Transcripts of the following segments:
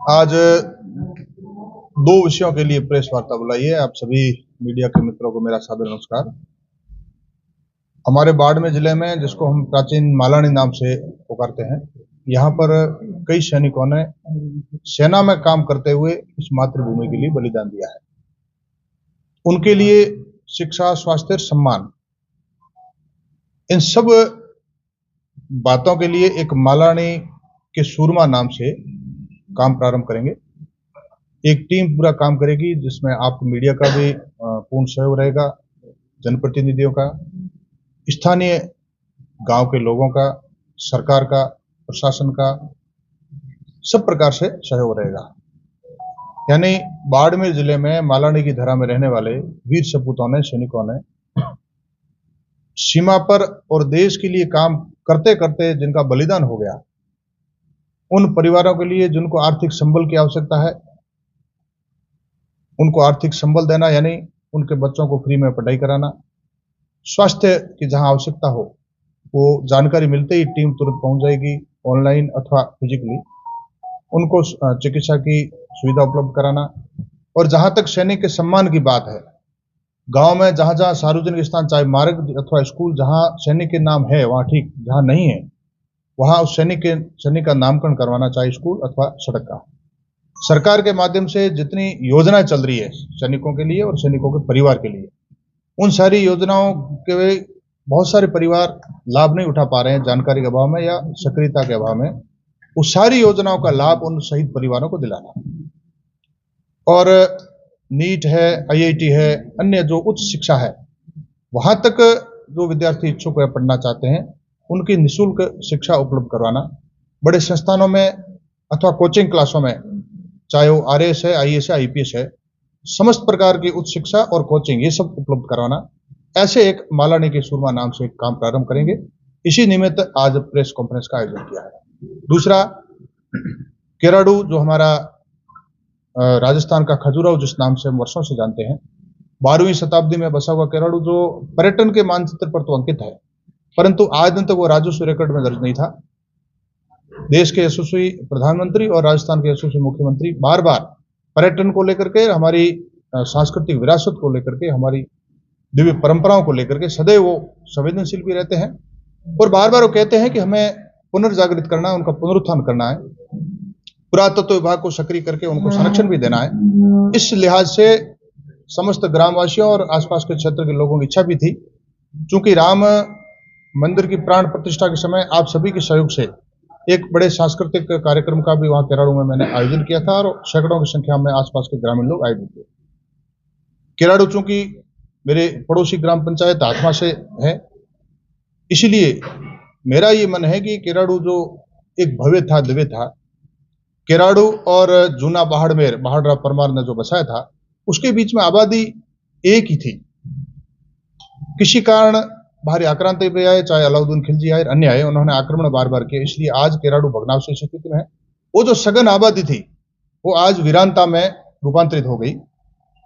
आज दो विषयों के लिए प्रेस वार्ता बुलाई है। आप सभी मीडिया के मित्रों को मेरा सादर नमस्कार। हमारे बाड़मेर जिले में, जिसको हम प्राचीन मालानी नाम से पुकारते हैं, यहाँ पर कई सैनिकों ने सेना में काम करते हुए इस मातृभूमि के लिए बलिदान दिया है। उनके लिए शिक्षा, स्वास्थ्य, सम्मान, इन सब बातों के लिए एक मालानी के सूरमा नाम से काम प्रारंभ करेंगे। एक टीम पूरा काम करेगी, जिसमें आपको मीडिया का भी पूर्ण सहयोग रहेगा, जनप्रतिनिधियों का, स्थानीय गांव के लोगों का, सरकार का, प्रशासन का, सब प्रकार से सहयोग रहेगा। यानी बाड़मेर जिले में मालानी की धरा में रहने वाले वीर सपूतों ने, सैनिकों ने सीमा पर और देश के लिए काम करते करते जिनका बलिदान हो गया, उन परिवारों के लिए जिनको आर्थिक संबल की आवश्यकता है, उनको आर्थिक संबल देना, यानी उनके बच्चों को फ्री में पढ़ाई कराना, स्वास्थ्य की जहां आवश्यकता हो वो जानकारी मिलते ही टीम तुरंत पहुंच जाएगी, ऑनलाइन अथवा फिजिकली उनको चिकित्सा की सुविधा उपलब्ध कराना। और जहां तक सैनिक के सम्मान की बात है, गांव में जहां जहां सार्वजनिक स्थान, चाहे मार्ग अथवा स्कूल, जहां सैनिक के नाम है वहां ठीक, जहां नहीं है वहां उस सैनिक का नामकरण करवाना, चाहे स्कूल अथवा सड़क का। सरकार के माध्यम से जितनी योजनाएं चल रही है सैनिकों के लिए और सैनिकों के परिवार के लिए, उन सारी योजनाओं के बहुत सारे परिवार लाभ नहीं उठा पा रहे हैं, जानकारी के अभाव में या सक्रियता के अभाव में। उस सारी योजनाओं का लाभ उन शहीद परिवारों को दिलाना। और नीट है, IIT है, अन्य जो उच्च शिक्षा है, वहां तक जो विद्यार्थी इच्छुक है, पढ़ना चाहते हैं, उनकी निःशुल्क शिक्षा उपलब्ध करवाना। बड़े संस्थानों में अथवा कोचिंग क्लासों में, चाहे वो RAS है, IAS है, IPS है, समस्त प्रकार की उच्च शिक्षा और कोचिंग ये सब उपलब्ध करवाना। ऐसे एक मालानी के सूरमा नाम से काम प्रारंभ करेंगे। इसी निमित्त आज प्रेस कॉन्फ्रेंस का आयोजन किया है। दूसरा, केराडू, जो हमारा राजस्थान का खजुराहो जिस नाम से हम वर्षों से जानते हैं, 12वीं शताब्दी में बसा हुआ केराडू, जो पर्यटन के मानचित्र पर तो अंकित है, परंतु आज दिन तक वो राजस्व रिकॉर्ड में दर्ज नहीं था। देश के यशस्वी प्रधानमंत्री और राजस्थान के यशस्वी मुख्यमंत्री बार बार पर्यटन को लेकर के, हमारी सांस्कृतिक विरासत को लेकर के, हमारी दिव्य परंपराओं को लेकर के सदैव वो संवेदनशील भी रहते हैं और बार बार वो कहते हैं कि हमें पुनर्जागृत करना है, उनका पुनरुत्थान करना है, पुरातत्व विभाग को सक्रिय करके उनको संरक्षण भी देना है। इस लिहाज से समस्त ग्रामवासियों और आसपास के क्षेत्र के लोगों की इच्छा भी थी। चूंकि राम मंदिर की प्राण प्रतिष्ठा के समय आप सभी के सहयोग से एक बड़े सांस्कृतिक कार्यक्रम का भी वहां केराडू में मैंने आयोजन किया था और सैकड़ों की संख्या में आसपास के ग्रामीण लोग आए भी थे। केराडू चूंकि मेरे पड़ोसी ग्राम पंचायत हाथमा से है, इसीलिए मेरा ये मन है कि केराडू जो एक भव्य था, दिव्य था, केराडू और जूना बाड़मेर, बाहड़राव परमार ने जो बसाया था, उसके बीच में आबादी एक ही थी। किसी कारण बाहरी आक्रांत भी आए, चाहे अलाउद्दीन खिलजी आए, अन्य आए, उन्होंने आक्रमण बार बार किए, इसलिए आज केराडू भग्नावशेष स्थिति में है। वो जो सघन आबादी थी वो आज वीरानता में रूपांतरित हो गई।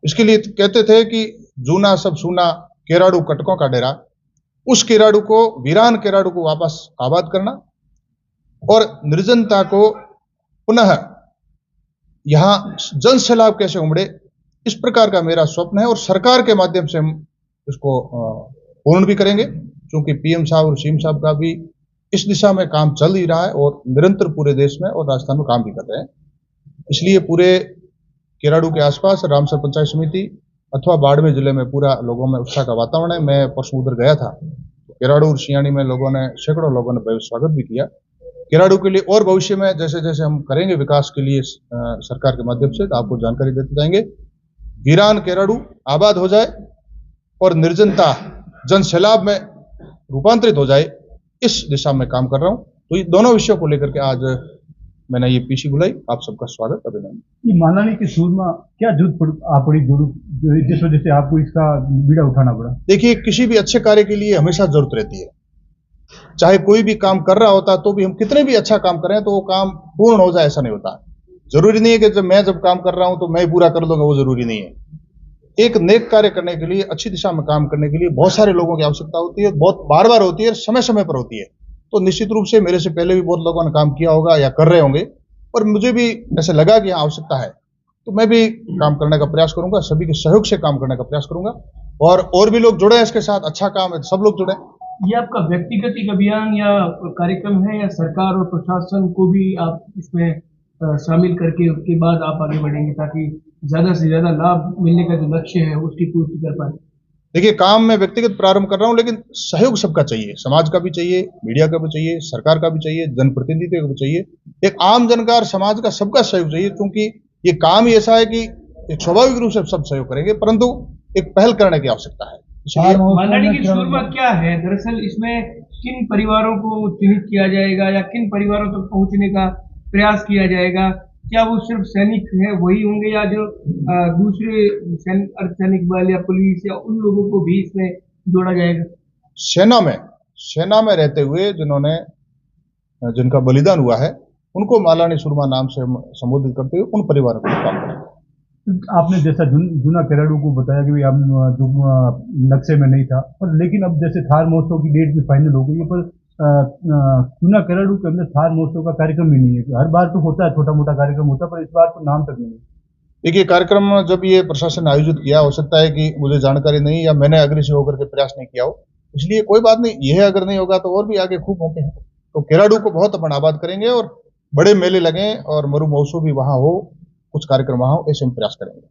इसके लिए कहते थे कि जूना सब सूना, केराडू कटकों का डेरा। उस केराडू को, वीरान केराडू को वापस आबाद करना और निर्जनता को पुनः यहां जन सैलाब कैसे उमड़े, इस प्रकार का मेरा स्वप्न है और सरकार के माध्यम से हम इसको पूर्ण भी करेंगे। क्योंकि PM साहब और CM साहब का भी इस दिशा में काम चल ही रहा है और निरंतर पूरे देश में और राजस्थान में काम भी कर रहे हैं। इसलिए पूरे केराडू के आसपास रामसर पंचायत समिति अथवा बाड़मेर जिले में पूरा लोगों में उत्साह का वातावरण है। मैं परसों उधर गया था, केराडू और सियानी में लोगों ने, सैकड़ों लोगों ने भव्य स्वागत भी किया। केराडू के लिए और भविष्य में जैसे जैसे हम करेंगे विकास के लिए सरकार के माध्यम से, तो आपको जानकारी देते जाएंगे। वीरान केराडू आबाद हो जाए और निर्जनता जन सैलाब में रूपांतरित हो जाए, इस दिशा में काम कर रहा हूं। तो ये दोनों विषयों को लेकर के आज मैंने ये PC बुलाई। आप सबका स्वागत, अभिनंदन। ये मालानी के सूरमा क्या जरूरत पड़ी जिस वजह से आपको इसका बीड़ा उठाना पड़ा? देखिए, किसी भी अच्छे कार्य के लिए हमेशा जरूरत रहती है। चाहे कोई भी काम कर रहा होता तो भी हम कितने भी अच्छा काम करें तो वो काम पूर्ण हो जाए, ऐसा नहीं होता। जरूरी नहीं है कि जब काम कर रहा हूं तो मैं ही पूरा कर दूंगा, वो जरूरी नहीं है। एक नेक कार्य करने के लिए, अच्छी दिशा में काम करने के लिए बहुत सारे लोगों की आवश्यकता होती है, बहुत बार बार होती है, समय समय पर होती है। तो निश्चित रूप से मेरे से पहले भी बहुत लोगों ने काम किया होगा या कर रहे होंगे। और मुझे भी ऐसे लगा कि यहाँ आवश्यकता है, तो मैं भी काम करने का प्रयास करूंगा, सभी के सहयोग से काम करने का प्रयास करूंगा और भी लोग जुड़े हैं इसके साथ। अच्छा काम है, सब लोग जुड़े। ये आपका व्यक्तिगत एक अभियान या कार्यक्रम है, या सरकार और प्रशासन को भी आप इसमें शामिल करके उसके बाद आप आगे बढ़ेंगे, ताकि ज्यादा से ज्यादा लाभ मिलने का जो लक्ष्य है उसकी पूर्ति कर पाए? देखिए, काम मैं व्यक्तिगत प्रारंभ कर रहा हूं, लेकिन सहयोग सबका चाहिए, समाज का भी चाहिए, मीडिया का भी चाहिए, सरकार का भी चाहिए, जनप्रतिनिधि का भी चाहिए, एक आम जनकार समाज का सबका सहयोग चाहिए, क्योंकि ये काम ही ऐसा है कि एक स्वाभाविक रूप से सब सहयोग करेंगे, परंतु एक पहल करने की आवश्यकता है। इसलिए मालानी की शुरुआत क्या है? दरअसल इसमें किन परिवारों को चिन्हित किया जाएगा या किन परिवारों तक पहुंचने का प्रयास किया जाएगा? क्या वो सिर्फ सैनिक है वही होंगे, या जो दूसरे अर्धसैनिक बल या पुलिस या उन लोगों को भी इसमें जोड़ा जाएगा? सेना में रहते हुए जिनका बलिदान हुआ है, उनको मालानी सुरमा नाम से संबोधित करते हुए उन परिवारों को काम करेंगे। आपने जैसा जूना केराडू को बताया कि भाई आप जो नक्शे में नहीं था, पर लेकिन अब जैसे थार महोत्सव की डेट भी फाइनल हो गई है, पर जूना केराडू के अंदर थार महोत्सव का कार्यक्रम भी नहीं है। हर बार तो होता है, छोटा मोटा कार्यक्रम होता है, पर इस बार तो नाम तक नहीं है। देखिए, कार्यक्रम जब ये प्रशासन ने आयोजित किया, हो सकता है कि मुझे जानकारी नहीं या मैंने अग्रेसिव होकर के प्रयास नहीं किया हो, इसलिए कोई बात नहीं, यह अगर नहीं होगा तो और भी आगे खूब मौके हैं। तो केराडू को बहुत अपन आबाद करेंगे और बड़े मेले लगे और मरु महोत्सव भी वहां हो, कुछ कार्यक्रम वहां हो, ऐसे हम प्रयास करेंगे।